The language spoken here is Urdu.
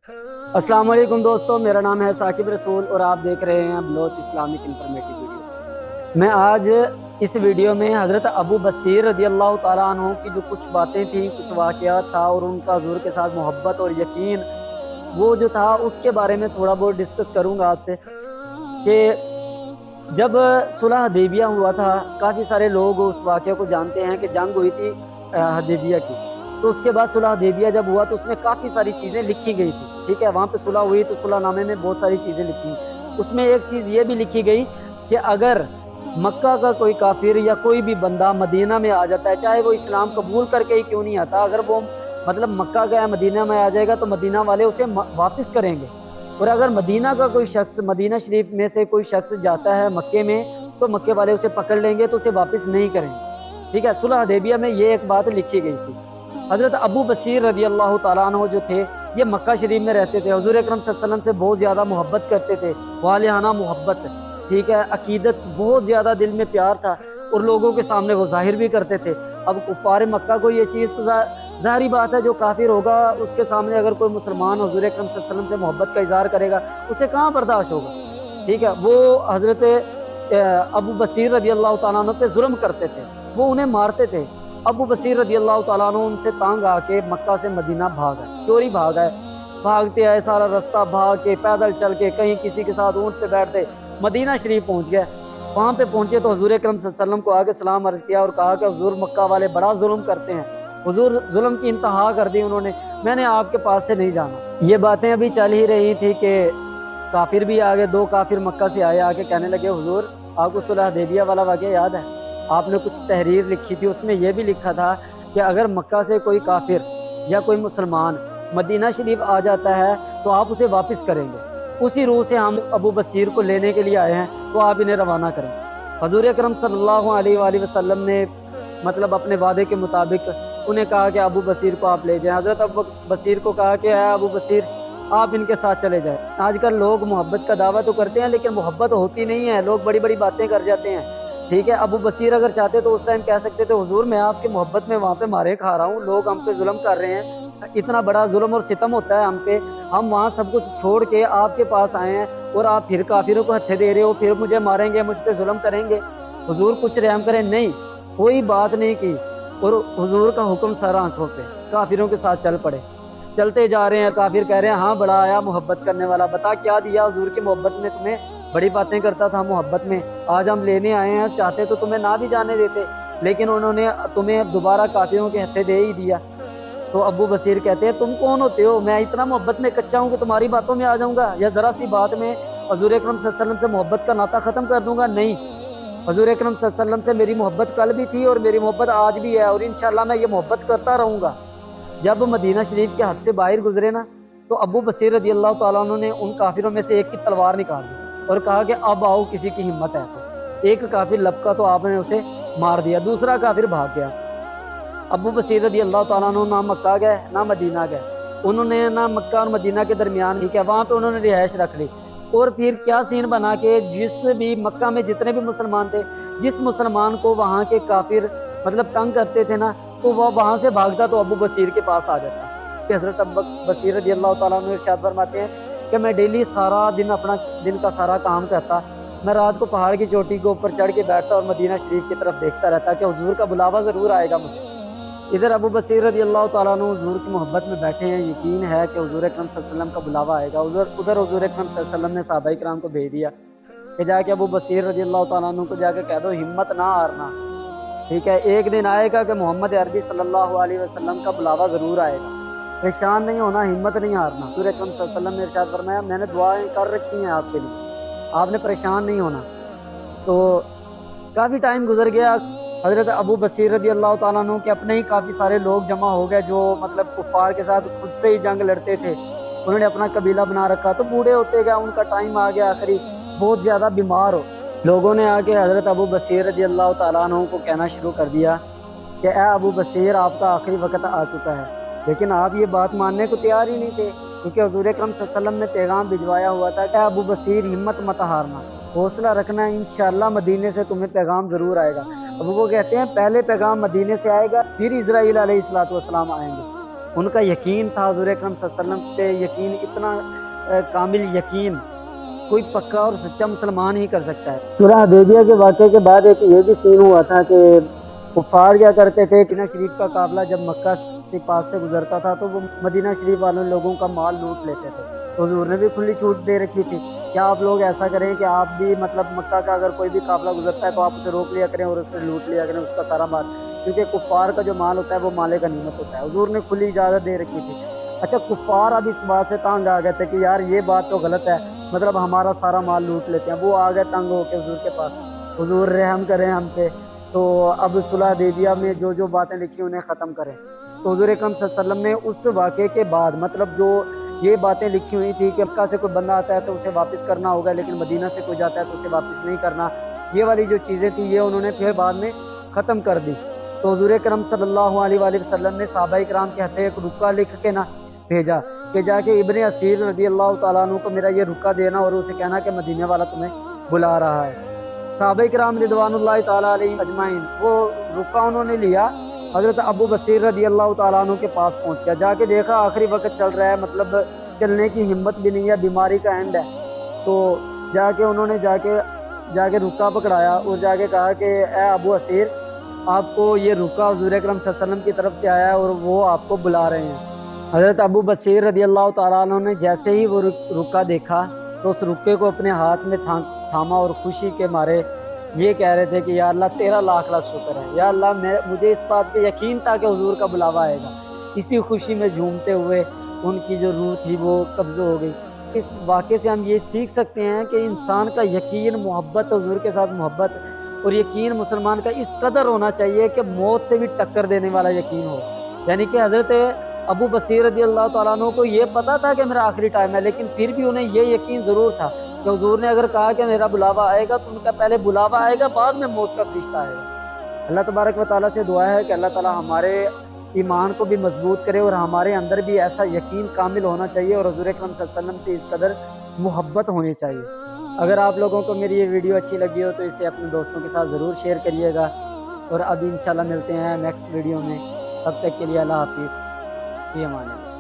السلام علیکم دوستو، میرا نام ہے ثاقب رسول اور آپ دیکھ رہے ہیں بلوچ اسلامک انفارمیٹیو ویڈیو۔ میں آج اس ویڈیو میں حضرت ابو بصیر رضی اللہ تعالیٰ عنہ کی جو کچھ باتیں تھیں، کچھ واقعات تھا اور ان کا حضور کے ساتھ محبت اور یقین وہ جو تھا اس کے بارے میں تھوڑا بہت ڈسکس کروں گا آپ سے کہ جب صلح حدیبیہ ہوا تھا، کافی سارے لوگ اس واقعہ کو جانتے ہیں کہ جنگ ہوئی تھی حدیبیہ کی۔ تو اس کے بعد صلح حدیبیہ جب ہوا تو اس میں کافی ساری چیزیں لکھی گئی تھی، ٹھیک ہے، وہاں پہ صلح ہوئی تو صلح نامے میں بہت ساری چیزیں لکھی گئی۔ اس میں ایک چیز یہ بھی لکھی گئی کہ اگر مکہ کا کوئی کافر یا کوئی بھی بندہ مدینہ میں آ جاتا ہے، چاہے وہ اسلام قبول کر کے ہی کیوں نہیں آتا، اگر وہ مطلب مکہ گیا مدینہ میں آ جائے گا تو مدینہ والے اسے واپس کریں گے، اور اگر مدینہ کا کوئی شخص مدینہ شریف میں سے کوئی شخص جاتا ہے مکے میں تو مکے والے اسے پکڑ لیں گے تو اسے واپس نہیں کریں گے، ٹھیک ہے۔ صلح حدیبیہ میں یہ ایک بات لکھی گئی تھی۔ حضرت ابو بصیر رضی اللہ تعالیٰ عنہ جو تھے یہ مکہ شریف میں رہتے تھے، حضور اکرم صلی اللہ علیہ وسلم سے بہت زیادہ محبت کرتے تھے، والہانہ محبت، ٹھیک ہے، عقیدت، بہت زیادہ دل میں پیار تھا اور لوگوں کے سامنے وہ ظاہر بھی کرتے تھے۔ اب کفار مکہ کو یہ چیز تو ظاہری بات ہے، جو کافر ہوگا اس کے سامنے اگر کوئی مسلمان حضور اکرم صلی اللہ علیہ وسلم سے محبت کا اظہار کرے گا اسے کہاں برداشت ہوگا، ٹھیک ہے۔ وہ حضرت ابو بصیر رضی اللہ تعالیٰ عنہ پہ ظلم کرتے تھے، وہ انہیں مارتے تھے۔ ابو بصیر رضی اللہ تعالیٰ عنہ ان سے تانگ آ کے مکہ سے مدینہ بھاگ آئے، چوری بھاگ آئے، بھاگتے آئے سارا رستہ بھاگ کے، پیدل چل کے، کہیں کسی کے ساتھ اونٹ پہ بیٹھتے مدینہ شریف پہنچ گئے۔ وہاں پہ پہنچے تو حضور اکرم صلی اللہ علیہ وسلم کو آگے سلام عرض کیا اور کہا کہ حضور مکہ والے بڑا ظلم کرتے ہیں، حضور ظلم کی انتہا کر دی انہوں نے، میں نے آپ کے پاس سے نہیں جانا۔ یہ باتیں ابھی چل ہی رہی تھی کہ کافر بھی آگے، دو کافر مکہ سے آئے، آگے کہنے لگے حضور آپ کو صلح حدیبیہ والا واقعہ یاد ہے؟ آپ نے کچھ تحریر لکھی تھی، اس میں یہ بھی لکھا تھا کہ اگر مکہ سے کوئی کافر یا کوئی مسلمان مدینہ شریف آ جاتا ہے تو آپ اسے واپس کریں گے، اسی روح سے ہم ابو بصیر کو لینے کے لیے آئے ہیں تو آپ انہیں روانہ کریں۔ حضور اکرم صلی اللہ علیہ وآلہ وسلم نے مطلب اپنے وعدے کے مطابق انہیں کہا کہ ابو بصیر کو آپ لے جائیں۔ حضرت ابو بصیر کو کہا کہ اے ابو بصیر آپ ان کے ساتھ چلے جائیں۔ آج کل لوگ محبت کا دعویٰ تو کرتے ہیں لیکن محبت ہوتی نہیں ہے، لوگ بڑی بڑی باتیں کر جاتے ہیں، ٹھیک ہے۔ ابو بصیر اگر چاہتے تو اس ٹائم کہہ سکتے تھے حضور میں آپ کی محبت میں وہاں پہ مارے کھا رہا ہوں، لوگ ہم پہ ظلم کر رہے ہیں، اتنا بڑا ظلم اور ستم ہوتا ہے ہم پہ، ہم وہاں سب کچھ چھوڑ کے آپ کے پاس آئے ہیں اور آپ پھر کافروں کو ہتھے دے رہے ہو، پھر مجھے ماریں گے، مجھ پہ ظلم کریں گے، حضور کچھ رحم کریں۔ نہیں، کوئی بات نہیں کی اور حضور کا حکم سر آنکھوں پہ، کافروں کے ساتھ چل پڑے۔ چلتے جا رہے ہیں، کافر کہہ رہے ہیں ہاں بڑا آیا محبت کرنے والا، بتا کیا دیا حضور کی محبت میں تمہیں، بڑی باتیں کرتا تھا محبت میں، آج ہم لینے آئے ہیں، چاہتے تو تمہیں نہ بھی جانے دیتے لیکن انہوں نے تمہیں دوبارہ کافروں کے ہتھے دے ہی دیا۔ تو ابو بصیر کہتے ہیں تم کون ہوتے ہو، میں اتنا محبت میں کچا ہوں کہ تمہاری باتوں میں آ جاؤں گا، یا ذرا سی بات میں حضور اکرم صلی اللہ علیہ وسلم سے محبت کا ناطہ ختم کر دوں گا؟ نہیں، حضور اکرم صلی اللہ علیہ وسلم سے میری محبت کل بھی تھی اور میری محبت آج بھی ہے اور انشاءاللہ میں یہ محبت کرتا رہوں گا۔ جب مدینہ شریف کے حد سے باہر گزرے نا تو ابو بصیر رضی اللہ تعالیٰ عنہ نے ان کافروں میں سے ایک کی تلوار نکال دی اور کہا کہ اب آؤ کسی کی ہمت ہے تو۔ ایک کافر لپکا تو آپ نے اسے مار دیا، دوسرا کافر بھاگ گیا۔ ابو بصیر رضی اللہ تعالیٰ عنہ نہ مکہ گئے نہ مدینہ گئے، انہوں نے نہ مکہ اور مدینہ کے درمیان ہی کیا، وہاں پہ انہوں نے رہائش رکھ لی۔ اور پھر کیا سین بنا کہ جس بھی مکہ میں جتنے بھی مسلمان تھے، جس مسلمان کو وہاں کے کافر مطلب تنگ کرتے تھے نا تو وہ وہاں سے بھاگتا تو ابو بصیر کے پاس آ جاتا کہ حضرت ابو بصیر رضی اللہ تعالیٰ عنہ ارشاد فرماتے ہیں کہ میں ڈیلی سارا دن اپنا دن کا سارا کام کرتا، میں رات کو پہاڑ کی چوٹی کے اوپر چڑھ کے بیٹھتا اور مدینہ شریف کی طرف دیکھتا رہتا کہ حضور کا بلاوا ضرور آئے گا مجھے۔ ادھر ابو بصیر رضی اللہ تعالیٰ عنہ حضور کی محبت میں بیٹھے ہیں، یقین ہے کہ حضور اکرم صلی اللہ علیہ وسلم کا بلاوا آئے گا، ادھر حضور اکرم صلی اللہ علیہ وسلم نے صحابہ کرام کو بھیج دیا کہ جا کے ابو بصیر رضی اللہ تعالیٰ عنہ کو جا کے کہہ دو ہمت نہ ہارنا، ٹھیک ہے، ایک دن آئے گا کہ محمد عربی صلی اللہ علیہ وسلم کا بلاوا ضرور آئے گا، پریشان نہیں ہونا، ہمت نہیں ہارنا۔ حضور اکرم صلی اللہ علیہ وسلم نے ارشاد فرمایا میں نے دعائیں کر رکھی ہیں آپ کے لیے، آپ نے پریشان نہیں ہونا۔ تو کافی ٹائم گزر گیا، حضرت ابو بصیر رضی اللہ تعالیٰ عنہ کے اپنے ہی کافی سارے لوگ جمع ہو گئے جو مطلب کفار کے ساتھ خود سے ہی جنگ لڑتے تھے، انہوں نے اپنا قبیلہ بنا رکھا، تو بوڑھے ہوتے گئے، ان کا ٹائم آ گیا، آخری بہت زیادہ بیمار ہو، لوگوں نے آ کے حضرت ابو بصیر رضی اللہ تعالیٰ عنہ کو کہنا شروع کر دیا کہ اے ابو بصیر آپ کا آخری وقت آ چکا ہے، لیکن آپ یہ بات ماننے کو تیار ہی نہیں تھے کیونکہ حضور اکرم صلی اللہ علیہ وسلم نے پیغام بھجوایا ہوا تھا کہ اے ابو بصیر ہمت مت ہارنا، حوصلہ رکھنا، انشاءاللہ مدینے سے تمہیں پیغام ضرور آئے گا۔ اب وہ کہتے ہیں پہلے پیغام مدینے سے آئے گا پھر اسرائیل علیہ السلام آئیں گے، ان کا یقین تھا حضور اکرم صلی اللہ علیہ وسلم پہ، یقین اتنا کامل یقین کوئی پکا اور سچا مسلمان ہی کر سکتا ہے۔ صلح حدیبیہ کے واقعے کے بعد ایک یہ بھی سین ہوا تھا کہ کفار کیا کرتے تھے، مدینہ شریف کا قافلہ جب مکہ سے پاس سے گزرتا تھا تو وہ مدینہ شریف والوں لوگوں کا مال لوٹ لیتے تھے۔ تو حضور نے بھی کھلی چھوٹ دے رکھی تھی، کیا آپ لوگ ایسا کریں کہ آپ بھی مطلب مکہ کا اگر کوئی بھی قافلہ گزرتا ہے تو آپ اسے روک لیا کریں اور اسے لوٹ لیا کریں اس کا سارا مال، کیونکہ کفار کا جو مال ہوتا ہے وہ مال غنیمت ہوتا ہے۔ حضور نے کھلی اجازت دے رکھی تھی۔ اچھا کفار اب اس بات سے تانگ آ گئے تھے کہ یار یہ بات تو غلط ہے، مطلب ہمارا سارا مال لوٹ لیتے ہیں۔ وہ آ گئے تنگ ہو کے حضور کے پاس، حضور رحم کریں ہم پہ، تو اب صلح حدیبیہ میں جو جو باتیں لکھی انہیں ختم کریں۔ تو حضور اکرم صلی اللہ علیہ وسلم نے اس واقعے کے بعد مطلب جو یہ باتیں لکھی ہوئی تھی کہ مکہ سے کوئی بندہ آتا ہے تو اسے واپس کرنا ہوگا لیکن مدینہ سے کوئی جاتا ہے تو اسے واپس نہیں کرنا، یہ والی جو چیزیں تھیں یہ انہوں نے پھر بعد میں ختم کر دی۔ تو حضور اکرم صلی اللہ علیہ وآلہ وسلم نے صحابہ کرام کے ہاتھ ایک رکا لکھ کے نہ بھیجا کہ جا کے ابن اسیر رضی اللہ تعالیٰ عنہ کو میرا یہ رکا دینا اور اسے کہنا کہ مدینے والا تمہیں بلا رہا ہے۔ صحابہ کرام رضوان اللہ تعالیٰ علیہ اجمعین وہ رکا انہوں نے لیا، حضرت ابو بصیر رضی اللہ تعالیٰ عنہ کے پاس پہنچ گیا، جا کے دیکھا آخری وقت چل رہا ہے، مطلب چلنے کی ہمت بھی نہیں ہے، بیماری کا اینڈ ہے۔ تو جا کے انہوں نے جا کے رکا پکڑایا اور جا کے کہا کہ اے ابو اسیر، آپ کو یہ رکا حضور اکرم صلی اللہ علیہ وسلم کی طرف سے آیا ہے اور وہ آپ کو بلا رہے ہیں۔ حضرت ابو بصیر رضی اللہ تعالیٰ عنہ نے جیسے ہی وہ رکا دیکھا تو اس رکے کو اپنے ہاتھ میں تھاما اور خوشی کے مارے یہ کہہ رہے تھے کہ یا اللہ تیرا لاکھ لاکھ شکر ہے، یا اللہ مجھے اس بات پہ یقین تھا کہ حضور کا بلاوا آئے گا۔ اسی خوشی میں جھومتے ہوئے ان کی جو روح تھی وہ قبض ہو گئی۔ اس واقعے سے ہم یہ سیکھ سکتے ہیں کہ انسان کا یقین، محبت، حضور کے ساتھ محبت اور یقین مسلمان کا اس قدر ہونا چاہیے کہ موت سے بھی ٹکر دینے والا یقین ہو۔ یعنی کہ حضرت ابو بصیر رضی اللہ تعالیٰ عنہ کو یہ پتا تھا کہ میرا آخری ٹائم ہے، لیکن پھر بھی انہیں یہ یقین ضرور تھا کہ حضور نے اگر کہا کہ میرا بلاوا آئے گا تو ان کا پہلے بلاوا آئے گا، بعد میں موت کا فرشتہ آئے گا۔ اللہ تبارک و تعالیٰ سے دعا ہے کہ اللہ تعالیٰ ہمارے ایمان کو بھی مضبوط کرے اور ہمارے اندر بھی ایسا یقین کامل ہونا چاہیے اور حضور اکرم صلی اللہ علیہ وسلم سے اس قدر محبت ہونی چاہیے۔ اگر آپ لوگوں کو میری یہ ویڈیو اچھی لگی ہو تو اسے اپنے دوستوں کے ساتھ ضرور شیئر کریے گا، اور اب انشاءاللہ ملتے ہیں نیکسٹ ویڈیو میں، تب تک کے لیے اللہ حافظ، فی امان اللہ۔